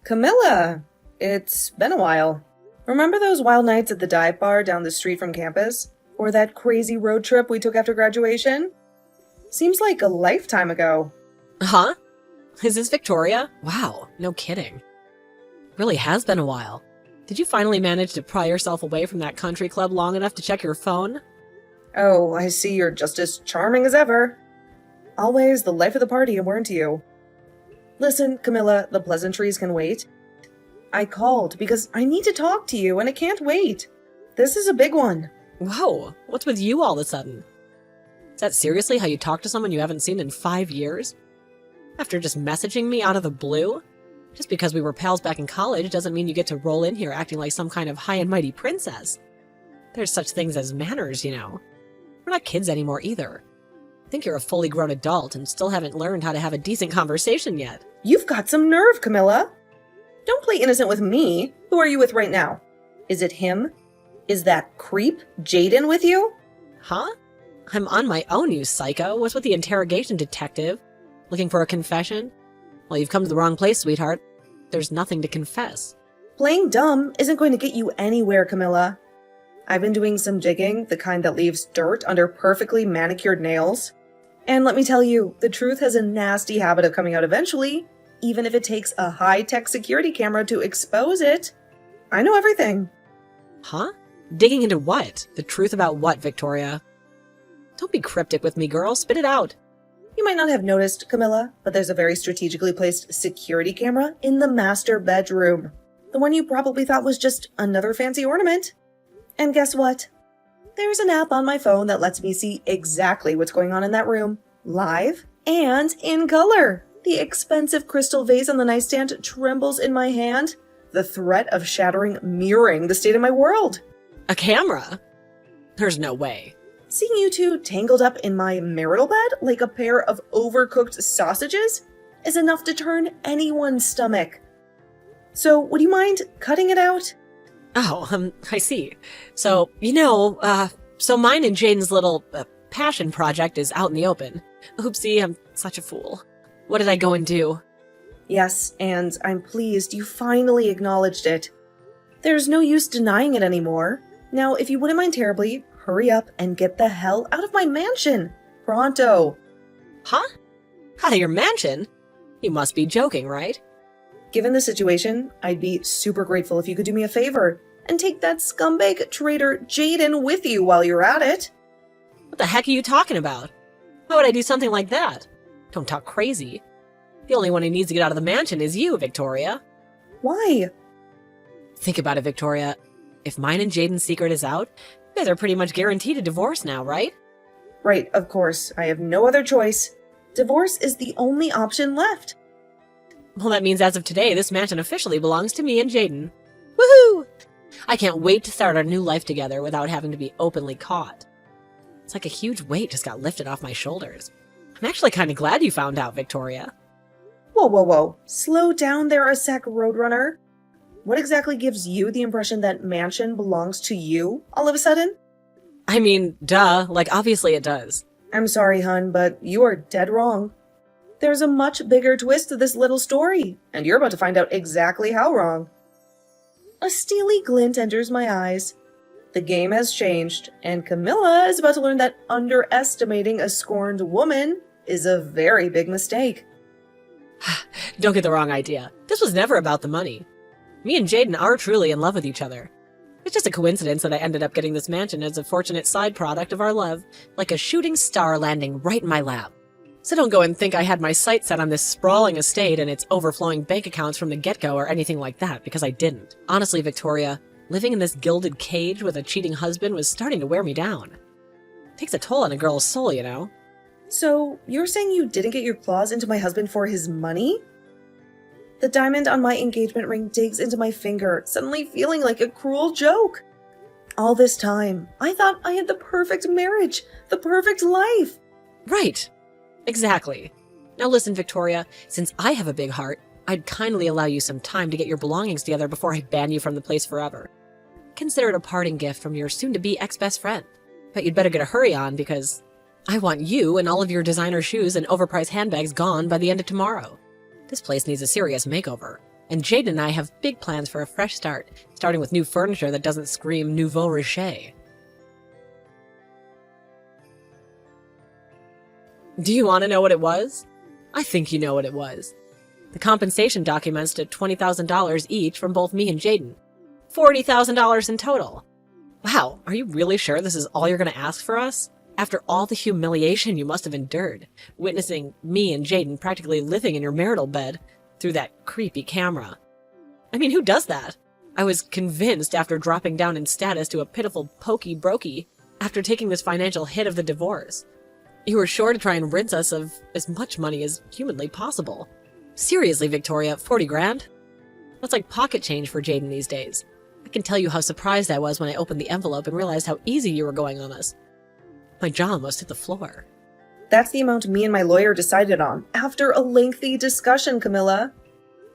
Camilla! It's been a while. Remember those wild nights at the dive bar down the street from campus? Or that crazy road trip we took after graduation? Seems like a lifetime ago. Huh? Is this Victoria? Wow, no kidding. Really has been a while. Did you finally manage to pry yourself away from that country club long enough to check your phone? Oh, I see you're just as charming as ever. Always the life of the party, weren't you? Listen, Camilla, the pleasantries can wait. I called because I need to talk to you and I can't wait. This is a big one. Whoa, what's with you all of a sudden? Is that seriously how you talk to someone you haven't seen in 5 years? After just messaging me out of the blue? Just because we were pals back in college doesn't mean you get to roll in here acting like some kind of high and mighty princess. There's such things as manners, you know. We're not kids anymore either. I think you're a fully grown adult and still haven't learned how to have a decent conversation yet. You've got some nerve, Camilla. Don't play innocent with me. Who are you with right now? Is it him? Is that creep, Jaden, with you? Huh? I'm on my own, you psycho. What's with the interrogation detective? Looking for a confession? Well, you've come to the wrong place, sweetheart. There's nothing to confess. Playing dumb isn't going to get you anywhere, Camilla. I've been doing some digging, the kind that leaves dirt under perfectly manicured nails. And let me tell you, the truth has a nasty habit of coming out eventually, even if it takes a high-tech security camera to expose it. I know everything. Huh? Digging into what? The truth about what, Victoria? Don't be cryptic with me, girl. Spit it out. You might not have noticed, Camilla, but there's a very strategically placed security camera in the master bedroom. The one you probably thought was just another fancy ornament. And guess what? There's an app on my phone that lets me see exactly what's going on in that room, live and in color. The expensive crystal vase on the nightstand trembles in my hand, the threat of shattering mirroring the state of my world. A camera? There's no way. Seeing you two tangled up in my marital bed like a pair of overcooked sausages is enough to turn anyone's stomach. So, would you mind cutting it out? Oh, I see. So, so mine and Jaden's little passion project is out in the open. Oopsie, I'm such a fool. What did I go and do? Yes, and I'm pleased you finally acknowledged it. There's no use denying it anymore. Now, if you wouldn't mind terribly, hurry up and get the hell out of my mansion. Pronto. Huh? Out of your mansion? You must be joking, right? Given the situation, I'd be super grateful if you could do me a favor and take that scumbag traitor Jaden with you while you're at it. What the heck are you talking about? Why would I do something like that? Don't talk crazy. The only one who needs to get out of the mansion is you, Victoria. Why? Think about it, Victoria. If mine and Jaden's secret is out, you guys are pretty much guaranteed a divorce now, right? Right, of course. I have no other choice. Divorce is the only option left. Well, that means as of today, this mansion officially belongs to me and Jaden. Woohoo! I can't wait to start our new life together without having to be openly caught. It's like a huge weight just got lifted off my shoulders. I'm actually kind of glad you found out, Victoria. Whoa, whoa, whoa. Slow down there a sec, Roadrunner. What exactly gives you the impression that mansion belongs to you all of a sudden? I mean, duh, like obviously it does. I'm sorry, hun, but you are dead wrong. There's a much bigger twist to this little story, and you're about to find out exactly how wrong. A steely glint enters my eyes. The game has changed, and Camilla is about to learn that underestimating a scorned woman is a very big mistake. Don't get the wrong idea. This was never about the money. Me and Jaden are truly in love with each other. It's just a coincidence that I ended up getting this mansion as a fortunate side product of our love, like a shooting star landing right in my lap. So don't go and think I had my sights set on this sprawling estate and its overflowing bank accounts from the get-go or anything like that, because I didn't. Honestly, Victoria, living in this gilded cage with a cheating husband was starting to wear me down. It takes a toll on a girl's soul, you know? So, you're saying you didn't get your claws into my husband for his money? The diamond on my engagement ring digs into my finger, suddenly feeling like a cruel joke. All this time, I thought I had the perfect marriage, the perfect life. Right. Exactly. Now listen, Victoria, since I have a big heart, I'd kindly allow you some time to get your belongings together before I ban you from the place forever. Consider it a parting gift from your soon-to-be ex-best friend. But you'd better get a hurry on because I want you and all of your designer shoes and overpriced handbags gone by the end of tomorrow. This place needs a serious makeover. And Jaden and I have big plans for a fresh start, starting with new furniture that doesn't scream nouveau riche. Do you want to know what it was? I think you know what it was. The compensation documents to $20,000 each from both me and Jaden. $40,000 in total. Wow, are you really sure this is all you're going to ask for us? After all the humiliation you must have endured, witnessing me and Jaden practically living in your marital bed through that creepy camera. I mean, who does that? I was convinced after dropping down in status to a pitiful pokey brokey after taking this financial hit of the divorce. You were sure to try and rinse us of as much money as humanly possible. Seriously, Victoria, 40 grand? That's like pocket change for Jaden these days. I can tell you how surprised I was when I opened the envelope and realized how easy you were going on us. My jaw almost hit the floor. That's the amount me and my lawyer decided on after a lengthy discussion, Camilla.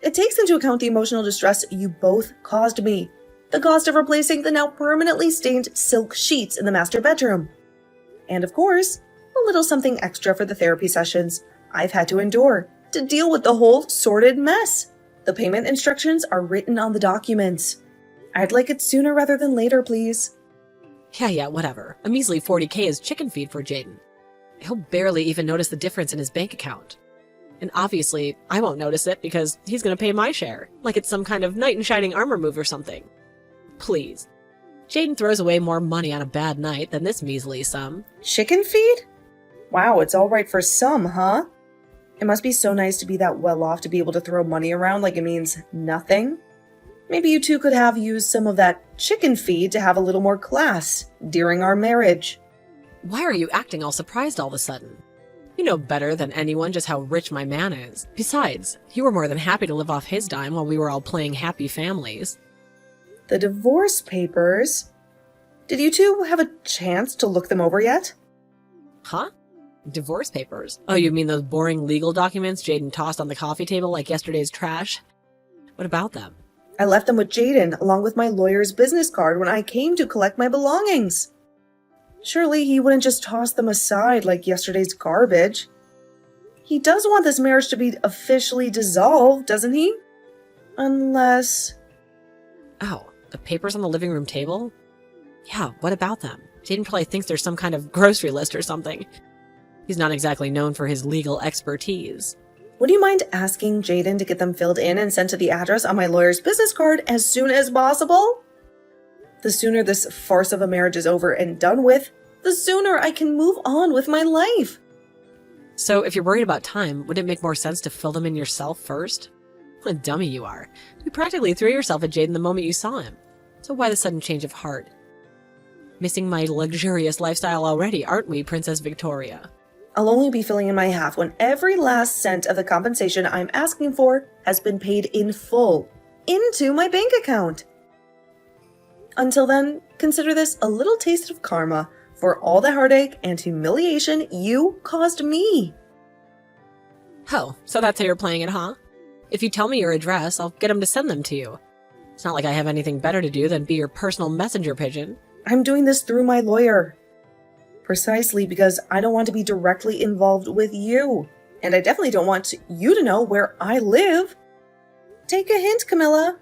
It takes into account the emotional distress you both caused me, the cost of replacing the now permanently stained silk sheets in the master bedroom, and of course, a little something extra for the therapy sessions I've had to endure to deal with the whole sordid mess. The payment instructions are written on the documents. I'd like it sooner rather than later, please. Yeah, whatever. A measly 40K is chicken feed for Jaden. He'll barely even notice the difference in his bank account. And obviously, I won't notice it because he's going to pay my share, like it's some kind of knight in shining armor move or something. Please. Jaden throws away more money on a bad night than this measly sum. Chicken feed? Wow, it's all right for some, huh? It must be so nice to be that well off to be able to throw money around like it means nothing. Maybe you two could have used some of that chicken feed to have a little more class during our marriage. Why are you acting all surprised all of a sudden? You know better than anyone just how rich my man is. Besides, you were more than happy to live off his dime while we were all playing happy families. The divorce papers? Did you two have a chance to look them over yet? Huh? Divorce papers? Oh, you mean those boring legal documents Jaden tossed on the coffee table like yesterday's trash? What about them? I left them with Jaden along with my lawyer's business card when I came to collect my belongings. Surely he wouldn't just toss them aside like yesterday's garbage. He does want this marriage to be officially dissolved, doesn't he? Unless... Oh, the papers on the living room table? Yeah, what about them? Jaden probably thinks there's some kind of grocery list or something. He's not exactly known for his legal expertise. Would you mind asking Jaden to get them filled in and sent to the address on my lawyer's business card as soon as possible? The sooner this farce of a marriage is over and done with, the sooner I can move on with my life. So if you're worried about time, would it make more sense to fill them in yourself first? What a dummy you are. You practically threw yourself at Jaden the moment you saw him. So why the sudden change of heart? Missing my luxurious lifestyle already, aren't we, Princess Victoria? I'll only be filling in my half when every last cent of the compensation I'm asking for has been paid in full into my bank account. Until then, consider this a little taste of karma for all the heartache and humiliation you caused me. Oh, so that's how you're playing it, huh? If you tell me your address, I'll get him to send them to you. It's not like I have anything better to do than be your personal messenger pigeon. I'm doing this through my lawyer. Precisely because I don't want to be directly involved with you. And I definitely don't want you to know where I live. Take a hint, Camilla.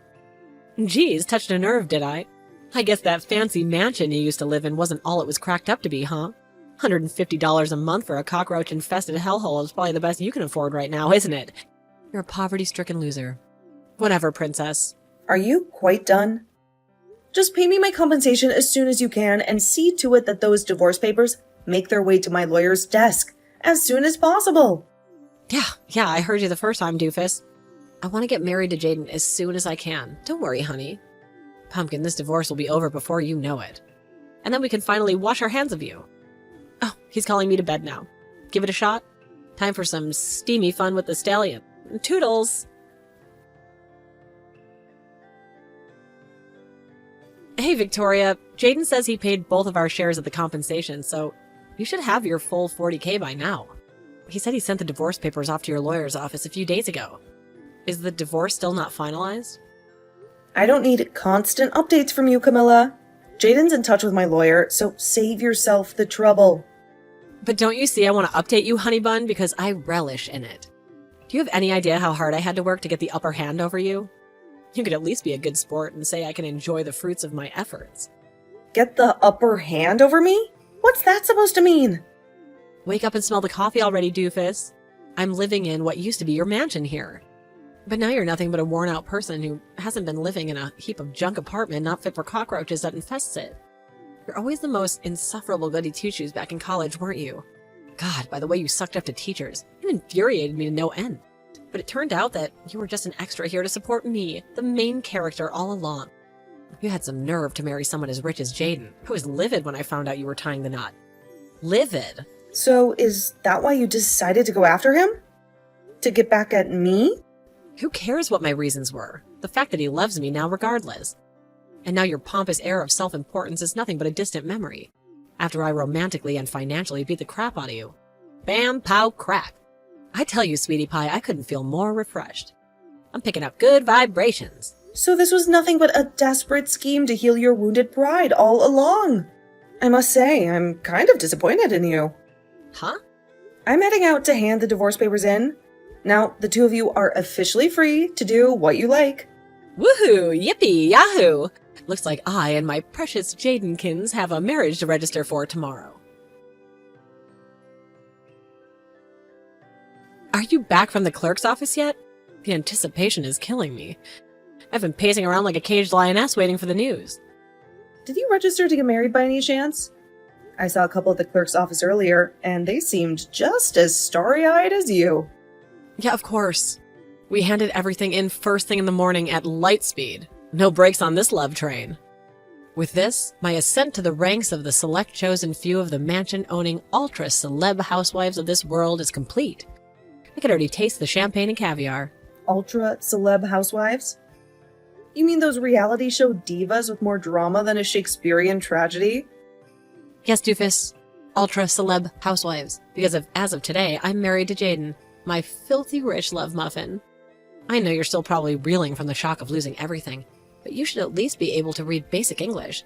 Geez, touched a nerve, did I? I guess that fancy mansion you used to live in wasn't all it was cracked up to be, huh? $150 a month for a cockroach-infested hellhole is probably the best you can afford right now, isn't it? You're a poverty-stricken loser. Whatever, princess. Are you quite done? Just pay me my compensation as soon as you can and see to it that those divorce papers make their way to my lawyer's desk as soon as possible. Yeah, I heard you the first time, doofus. I want to get married to Jaden as soon as I can. Don't worry, honey. Pumpkin, this divorce will be over before you know it. And then we can finally wash our hands of you. Oh, he's calling me to bed now. Give it a shot? Time for some steamy fun with the stallion. Toodles! Hey, Victoria. Jaden says he paid both of our shares of the compensation, so you should have your full 40K by now. He said he sent the divorce papers off to your lawyer's office a few days ago. Is the divorce still not finalized? I don't need constant updates from you, Camilla. Jaden's in touch with my lawyer, so save yourself the trouble. But don't you see I want to update you, honey bun, because I relish in it. Do you have any idea how hard I had to work to get the upper hand over you? You could at least be a good sport and say I can enjoy the fruits of my efforts. Get the upper hand over me? What's that supposed to mean? Wake up and smell the coffee already, doofus. I'm living in what used to be your mansion here. But now you're nothing but a worn-out person who hasn't been living in a heap of junk apartment not fit for cockroaches that infests it. You're always the most insufferable goody two-shoes back in college, weren't you? God, by the way you sucked up to teachers, it infuriated me to no end. But it turned out that you were just an extra here to support me, the main character all along. You had some nerve to marry someone as rich as Jaden. I was livid when I found out you were tying the knot. Livid. So is that why you decided to go after him? To get back at me? Who cares what my reasons were? The fact that he loves me now regardless. And now your pompous air of self-importance is nothing but a distant memory. After I romantically and financially beat the crap out of you. Bam, pow, crack. I tell you, sweetie pie, I couldn't feel more refreshed. I'm picking up good vibrations. So this was nothing but a desperate scheme to heal your wounded pride all along. I must say, I'm kind of disappointed in you. Huh? I'm heading out to hand the divorce papers in. Now, the two of you are officially free to do what you like. Woohoo! Yippee! Yahoo! Looks like I and my precious Jadenkins have a marriage to register for tomorrow. Are you back from the clerk's office yet? The anticipation is killing me. I've been pacing around like a caged lioness waiting for the news. Did you register to get married by any chance? I saw a couple at the clerk's office earlier, and they seemed just as starry-eyed as you. Yeah, of course. We handed everything in first thing in the morning at light speed. No brakes on this love train. With this, my ascent to the ranks of the select chosen few of the mansion-owning ultra-celeb housewives of this world is complete. I could already taste the champagne and caviar. Ultra-celeb housewives? You mean those reality show divas with more drama than a Shakespearean tragedy? Yes, doofus. Ultra-celeb housewives. Because as of today, I'm married to Jaden, my filthy rich love muffin. I know you're still probably reeling from the shock of losing everything, but you should at least be able to read basic English.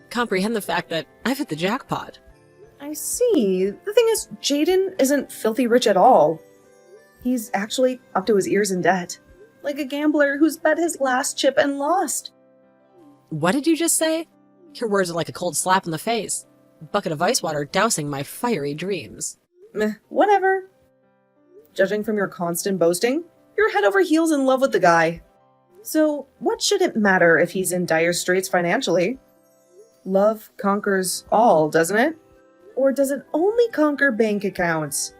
Comprehend the fact that I've hit the jackpot. I see. The thing is, Jaden isn't filthy rich at all. He's actually up to his ears in debt. Like a gambler who's bet his last chip and lost. What did you just say? Your words are like a cold slap in the face. A bucket of ice water dousing my fiery dreams. Meh, whatever. Judging from your constant boasting, you're head over heels in love with the guy. So, what should it matter if he's in dire straits financially? Love conquers all, doesn't it? Or does it only conquer bank accounts?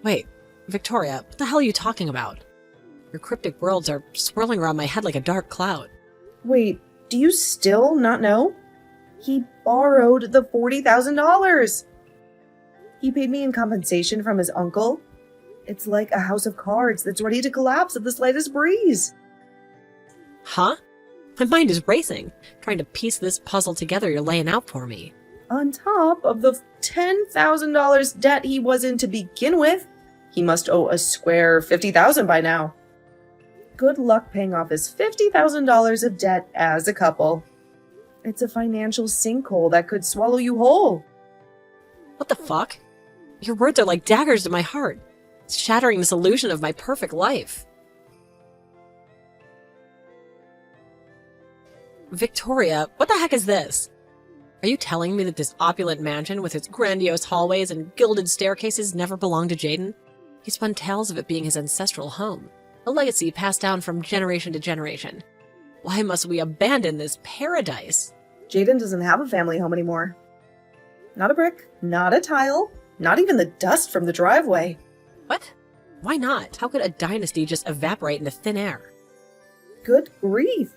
Wait, Victoria, what the hell are you talking about? Your cryptic worlds are swirling around my head like a dark cloud. Wait, do you still not know? He borrowed the $40,000. He paid me in compensation from his uncle. It's like a house of cards that's ready to collapse at the slightest breeze. Huh? My mind is racing, trying to piece this puzzle together you're laying out for me. On top of the $10,000 debt he was in to begin with, he must owe a square $50,000 by now. Good luck paying off his $50,000 of debt as a couple. It's a financial sinkhole that could swallow you whole. What the fuck? Your words are like daggers to my heart, shattering this illusion of my perfect life. Victoria, what the heck is this? Are you telling me that this opulent mansion with its grandiose hallways and gilded staircases never belonged to Jaden? He spun tales of it being his ancestral home, a legacy passed down from generation to generation. Why must we abandon this paradise? Jaden doesn't have a family home anymore. Not a brick, not a tile, not even the dust from the driveway. What? Why not? How could a dynasty just evaporate into thin air? Good grief.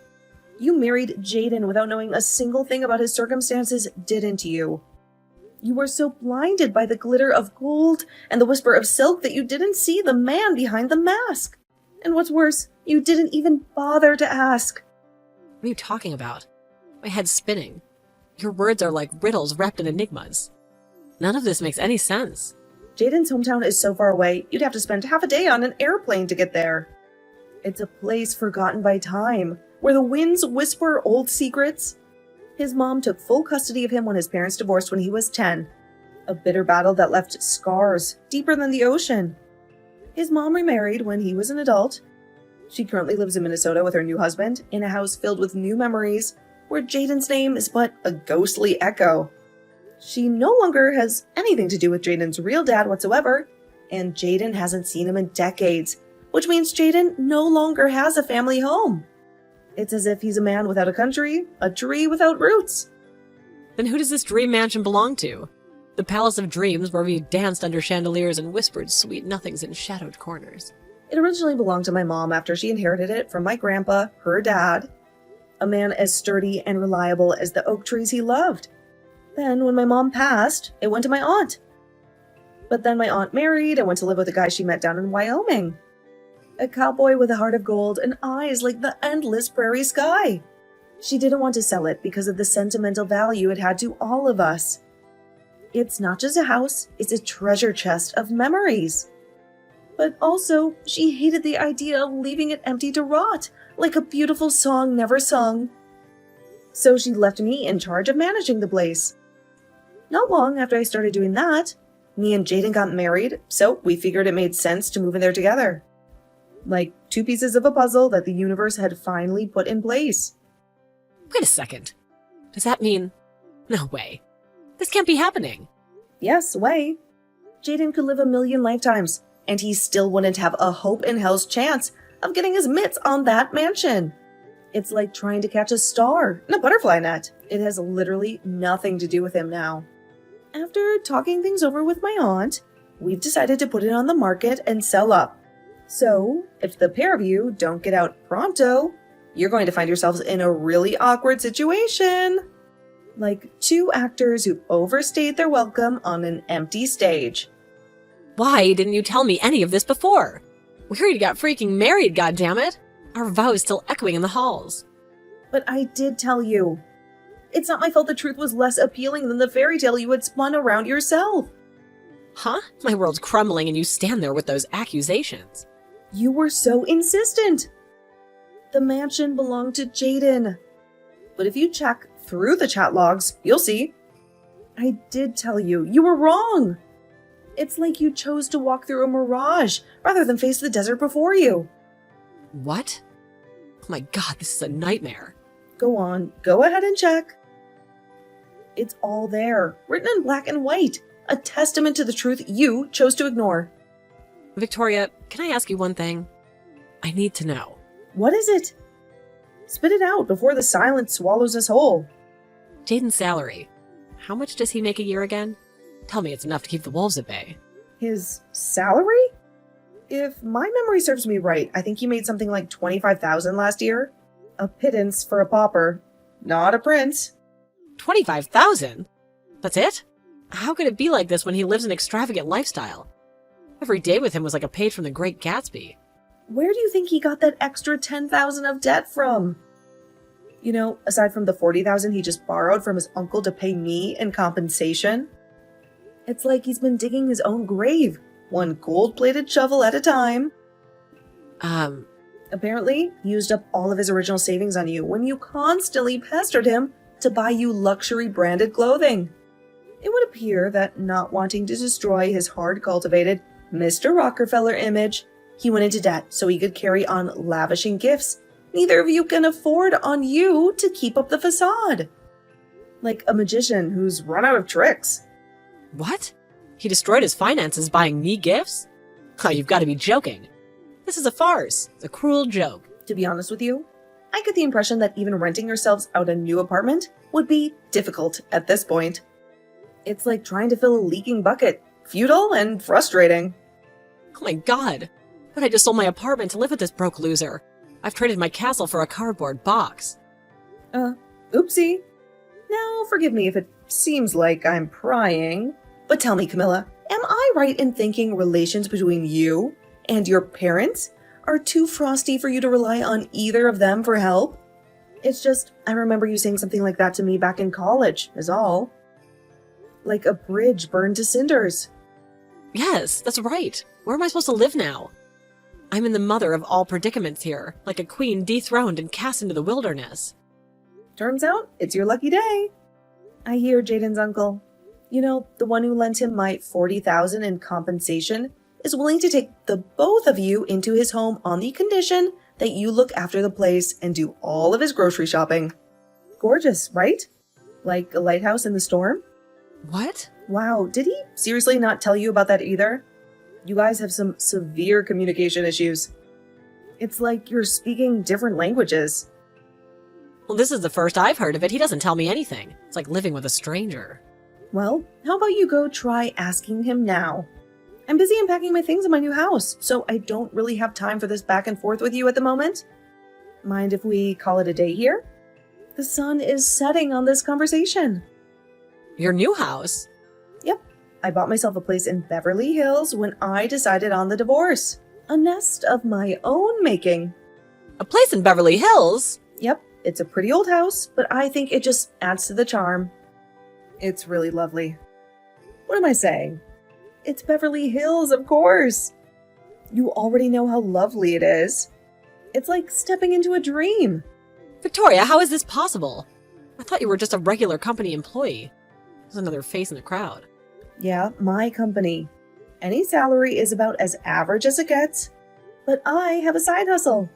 You married Jaden without knowing a single thing about his circumstances, didn't you? You were so blinded by the glitter of gold and the whisper of silk that you didn't see the man behind the mask. And what's worse, you didn't even bother to ask. What are you talking about? My head's spinning. Your words are like riddles wrapped in enigmas. None of this makes any sense. Jaden's hometown is so far away, you'd have to spend half a day on an airplane to get there. It's a place forgotten by time, where the winds whisper old secrets. His mom took full custody of him when his parents divorced when he was 10. A bitter battle that left scars deeper than the ocean. His mom remarried when he was an adult. She currently lives in Minnesota with her new husband in a house filled with new memories where Jaden's name is but a ghostly echo. She no longer has anything to do with Jaden's real dad whatsoever, and Jaden hasn't seen him in decades, which means Jaden no longer has a family home. It's as if he's a man without a country, a tree without roots. Then who does this dream mansion belong to? The palace of dreams where we danced under chandeliers and whispered sweet nothings in shadowed corners. It originally belonged to my mom after she inherited it from my grandpa, her dad, a man as sturdy and reliable as the oak trees he loved. Then, when my mom passed, it went to my aunt. But then my aunt married and went to live with a guy she met down in Wyoming. A cowboy with a heart of gold and eyes like the endless prairie sky. She didn't want to sell it because of the sentimental value it had to all of us. It's not just a house, it's a treasure chest of memories. But also, she hated the idea of leaving it empty to rot, like a beautiful song never sung. So she left me in charge of managing the place. Not long after I started doing that, me and Jaden got married, so we figured it made sense to move in there together. Like two pieces of a puzzle that the universe had finally put in place. Wait a second. Does that mean... No way. This can't be happening. Yes, way. Jaden could live a million lifetimes, and he still wouldn't have a hope in hell's chance of getting his mitts on that mansion. It's like trying to catch a star in a butterfly net. It has literally nothing to do with him now. After talking things over with my aunt, we've decided to put it on the market and sell up. So, if the pair of you don't get out pronto, you're going to find yourselves in a really awkward situation. Like two actors who overstayed their welcome on an empty stage. Why didn't you tell me any of this before? We already got freaking married, goddammit! Our vows still echoing in the halls. But I did tell you. It's not my fault the truth was less appealing than the fairy tale you had spun around yourself. Huh? My world's crumbling and you stand there with those accusations. You were so insistent. The mansion belonged to Jaden. But if you check through the chat logs, you'll see. I did tell you. You were wrong. It's like you chose to walk through a mirage rather than face the desert before you. What? Oh my god, this is a nightmare. Go on. Go ahead and check. It's all there, written in black and white. A testament to the truth you chose to ignore. Victoria, can I ask you one thing? I need to know. What is it? Spit it out before the silence swallows us whole. Jaden's salary. How much does he make a year again? Tell me it's enough to keep the wolves at bay. His salary? If my memory serves me right, I think he made something like $25,000 last year. A pittance for a pauper. Not a prince. 25,000? That's it? How could it be like this when he lives an extravagant lifestyle? Every day with him was like a page from The Great Gatsby. Where do you think he got that extra $10,000 of debt from? You know, aside from the $40,000 he just borrowed from his uncle to pay me in compensation. It's like he's been digging his own grave, one gold-plated shovel at a time. Apparently, he used up all of his original savings on you when you constantly pestered him to buy you luxury branded clothing. It would appear that not wanting to destroy his hard-cultivated Mr. Rockefeller image, he went into debt so he could carry on lavishing gifts neither of you can afford on you to keep up the facade. Like a magician who's run out of tricks. What? He destroyed his finances buying me gifts? Oh, you've got to be joking. This is a farce, a cruel joke. To be honest with you, I get the impression that even renting yourselves out a new apartment would be difficult at this point. It's like trying to fill a leaking bucket, futile and frustrating. Oh my god, but I just sold my apartment to live with this broke loser. I've traded my castle for a cardboard box. Oopsie. Now, forgive me if it seems like I'm prying, but tell me, Camilla, am I right in thinking relations between you and your parents are too frosty for you to rely on either of them for help? It's just, I remember you saying something like that to me back in college, is all. Like a bridge burned to cinders. Yes, that's right. Where am I supposed to live now? I'm in the mother of all predicaments here, like a queen dethroned and cast into the wilderness. Turns out, it's your lucky day. I hear Jaden's uncle. You know, the one who lent him my $40,000 in compensation is willing to take the both of you into his home on the condition that you look after the place and do all of his grocery shopping. Gorgeous, right? Like a lighthouse in the storm? What? Wow, did he seriously not tell you about that either? You guys have some severe communication issues. It's like you're speaking different languages. Well, this is the first I've heard of it. He doesn't tell me anything. It's like living with a stranger. Well, how about you go try asking him now? I'm busy unpacking my things in my new house, so I don't really have time for this back and forth with you at the moment. Mind if we call it a day here? The sun is setting on this conversation. Your new house? Yep, I bought myself a place in Beverly Hills when I decided on the divorce. A nest of my own making. A place in Beverly Hills? Yep, it's a pretty old house, but I think it just adds to the charm. It's really lovely. What am I saying? It's Beverly Hills, of course. You already know how lovely it is. It's like stepping into a dream. Victoria, how is this possible? I thought you were just a regular company employee. There's another face in the crowd. Yeah, my company. Any salary is about as average as it gets. But I have a side hustle,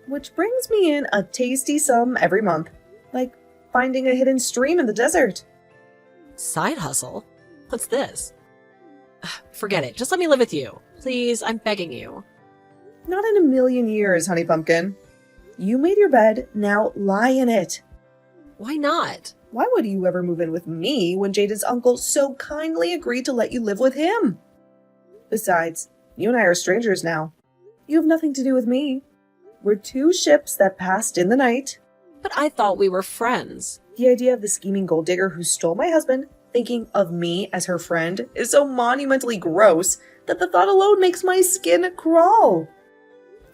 which brings me in a tasty sum every month. Like finding a hidden stream in the desert. Side hustle? What's this? Forget it. Just let me live with you. Please, I'm begging you. Not in a million years, honey pumpkin. You made your bed, now lie in it. Why not? Why would you ever move in with me when Jaden's uncle so kindly agreed to let you live with him? Besides, you and I are strangers now. You have nothing to do with me. We're two ships that passed in the night. But I thought we were friends. The idea of the scheming gold digger who stole my husband thinking of me as her friend is so monumentally gross that the thought alone makes my skin crawl.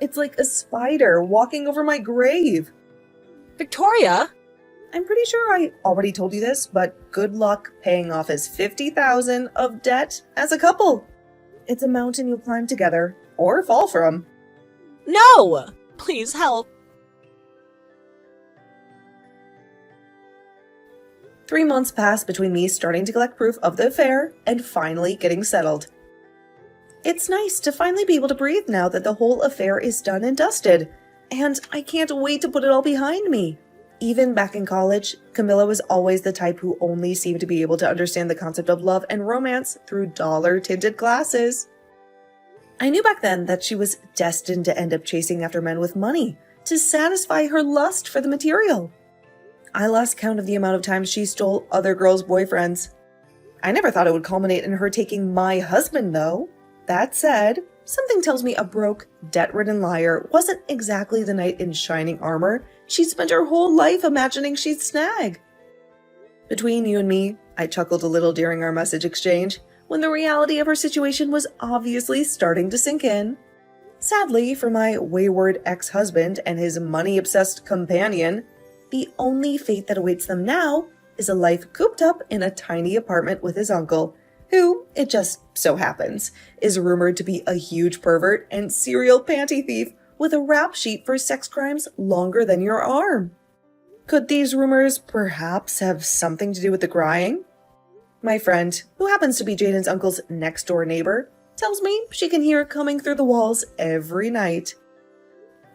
It's like a spider walking over my grave. Victoria! I'm pretty sure I already told you this, but good luck paying off his $50,000 of debt as a couple. It's a mountain you'll climb together or fall from. No! Please help. 3 months passed between me starting to collect proof of the affair and finally getting settled. It's nice to finally be able to breathe now that the whole affair is done and dusted, and I can't wait to put it all behind me. Even back in college, Camilla was always the type who only seemed to be able to understand the concept of love and romance through dollar-tinted glasses. I knew back then that she was destined to end up chasing after men with money to satisfy her lust for the material. I lost count of the amount of times she stole other girls' boyfriends. I never thought it would culminate in her taking my husband, though. That said, something tells me a broke, debt-ridden liar wasn't exactly the knight in shining armor she spent her whole life imagining she'd snag. Between you and me, I chuckled a little during our message exchange, when the reality of her situation was obviously starting to sink in. Sadly, for my wayward ex-husband and his money-obsessed companion, the only fate that awaits them now is a life cooped up in a tiny apartment with his uncle, who, it just so happens, is rumored to be a huge pervert and serial panty thief with a rap sheet for sex crimes longer than your arm. Could these rumors perhaps have something to do with the crying? My friend, who happens to be Jaden's uncle's next-door neighbor, tells me she can hear it coming through the walls every night.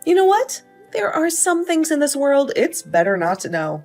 You know what? There are some things in this world it's better not to know.